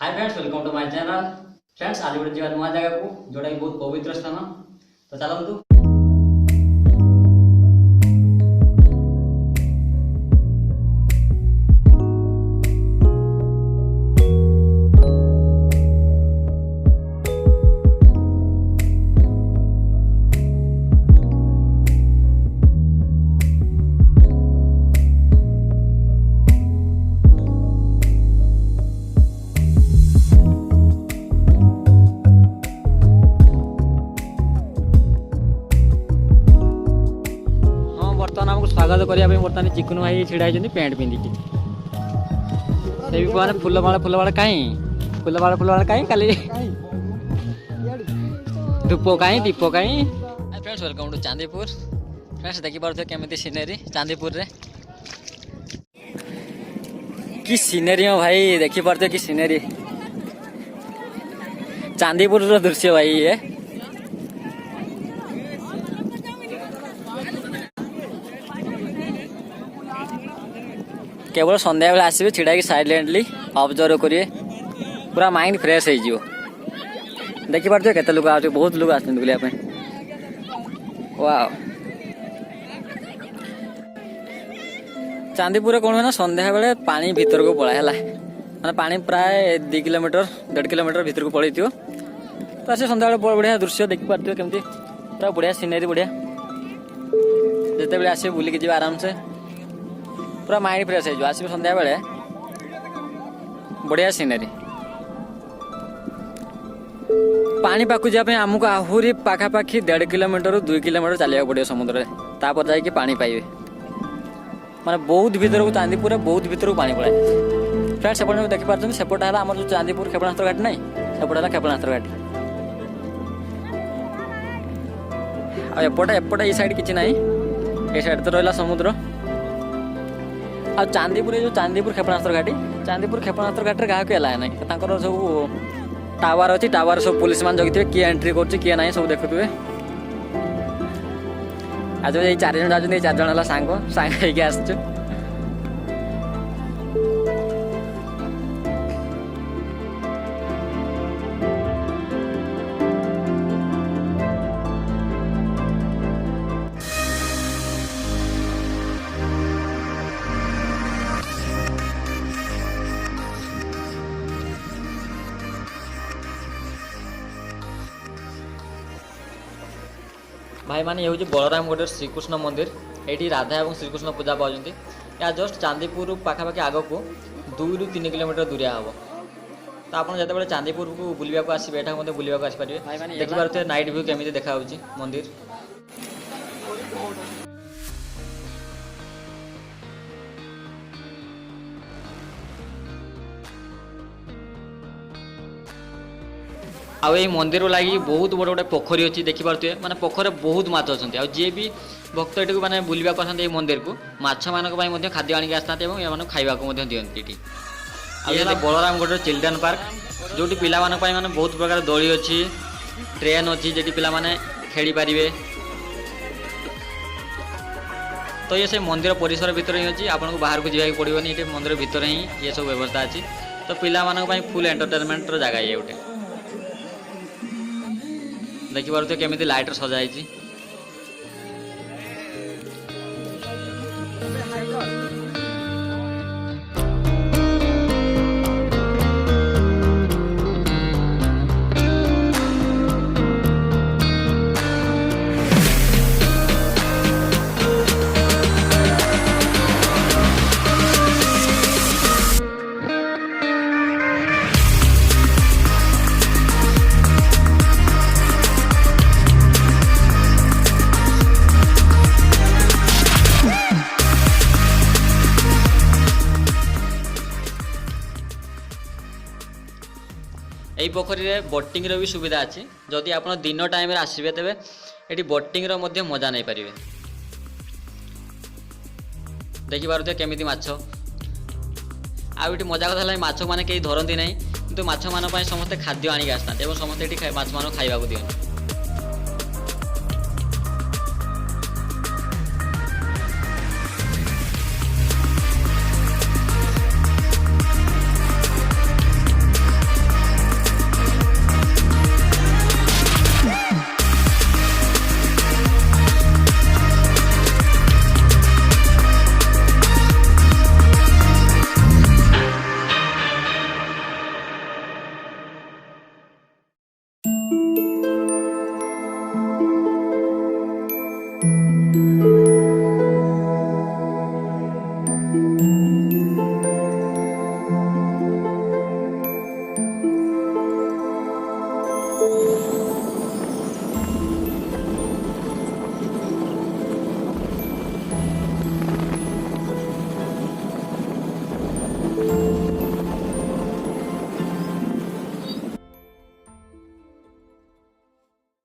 Hi friends, welcome to my channel. Friends, आज गोटे जागा नुआ जगह को जोटा कि बहुत पवित्र स्थान। तो चलतु स्वागत करने बर्तमान चिकुन भाई छिड़ा होती पैंट पिंधिकी से भी कहने फुलमाला कहीं फुलमाला कहीं खाली धूप कहीं दीप कहीं। Friends, welcome to Chandipur. Friends, देखिपे केमी सीनेरी चांदीपुर रे कि सीनेरी हो भाई, देखिपे कि सीनेरी चांदीपुर दृश्य भाई ये। केवल संध्या बेले आसबे छिड़ा साइलेंटली ऑब्जर्व करिए, पूरा माइंड फ्रेश हो। देखी पार्थे केते लोग आ, बहुत लोग आते बुलिया पे। वाओ, चांदीपुर कौन है ना, संध्या बेले पानी भीतर को पड़ा है माने पानी प्राय 2 किलोमीटर 1.5 किलोमीटर भीतर को पड़े थी। तो से संध्या बेले बढ़िया दृश्य देखी पार्थे केमती, पूरा बढ़िया सीनेरी बढ़िया। जिते बेले आसबे बुलिक जी आराम से, पूरा माइंड फ्रेश हो। आसबे संध्या बेले बढ़िया सीनेरी। पानी पाखु जाए आमको आहरी पाखापाखि 1.5 किलोमीटर 2 किलोमीटर चलिया पड़े समुद्र में, तापर जाकि पानी पाइबे। माने बहुत भीतर को चांदीपुर बहुत भीतर को पानी पड़े। फ्रेंड्स, सेपटे देखी पार्थ सेपटा है आम जो चांदीपुर क्षेपणास्त्र घाटी नहीं, सेपटा है क्षेपणास्त्र घाटी। एपटे साइड किसी ना, ये साइड तो रहा समुद्र। आ चांदीपुर जो चांदीपुर क्षेपणास्त्र घाटी रे क्या है ना सब टावर अच्छी, टावर सब पुलिस मान जगि किए एंट्री कर किए ना सब देखुए। आज ये 4 जन जाते, 4 जन सांग होगी आसचु। भाई माने ये हूँ बलरामगढ़ श्रीकृष्ण मंदिर। ये राधा और श्रीकृष्ण पूजा पाँच। या जस्ट चांदीपुर पाखापाखि आग को 2 ରୁ 3 किलोमीटर दूरिया हम। तो आप जो चांदीपुर को बुलवाक आसबे, यहाँ बुलवाक आसपारे। देखिए नाइट व्यू केमी देखा मंदिर। आ मंदिर लगी बहुत बड़ गोटे पोखरी अच्छी, देखिपे माने पोखर बहुत माछ अच्छा। आ जी भी भक्त ये मैंने बुलवाक आसते मंदिर को माछ मान खाद्य आनिक आसता और खाइबा दिखती। ये बलरामगढ़ चिल्ड्रेन पार्क, जो पिला माने बहुत प्रकार दड़ी अच्छी, ट्रेन अच्छी जी पिला माने खेली पारे। तो ये से मंदिर परिसर भितर ही अच्छी, आपको बाहर को जावाक पड़ोनी। ये मंदिर भितर ही ये सब व्यवस्था अच्छी। तो पिला फुल एंटरटेनमेंट जगह ये गोटे। देखिए केमी लाइट सजाई। यही पोखरी में बोटिंग भी सुविधा अच्छी। जदि आप दिन टाइम आसबे तेरे ये बोटिंग मजा नहीं पारे। देखिपे केमी माछ। आठ मजा कथा माछ मैंने कहीं धरती ना, कि माछ मान समस्ते खाद्य आनिक आसता समस्ते ये माछ मान खाइबा दिखाई।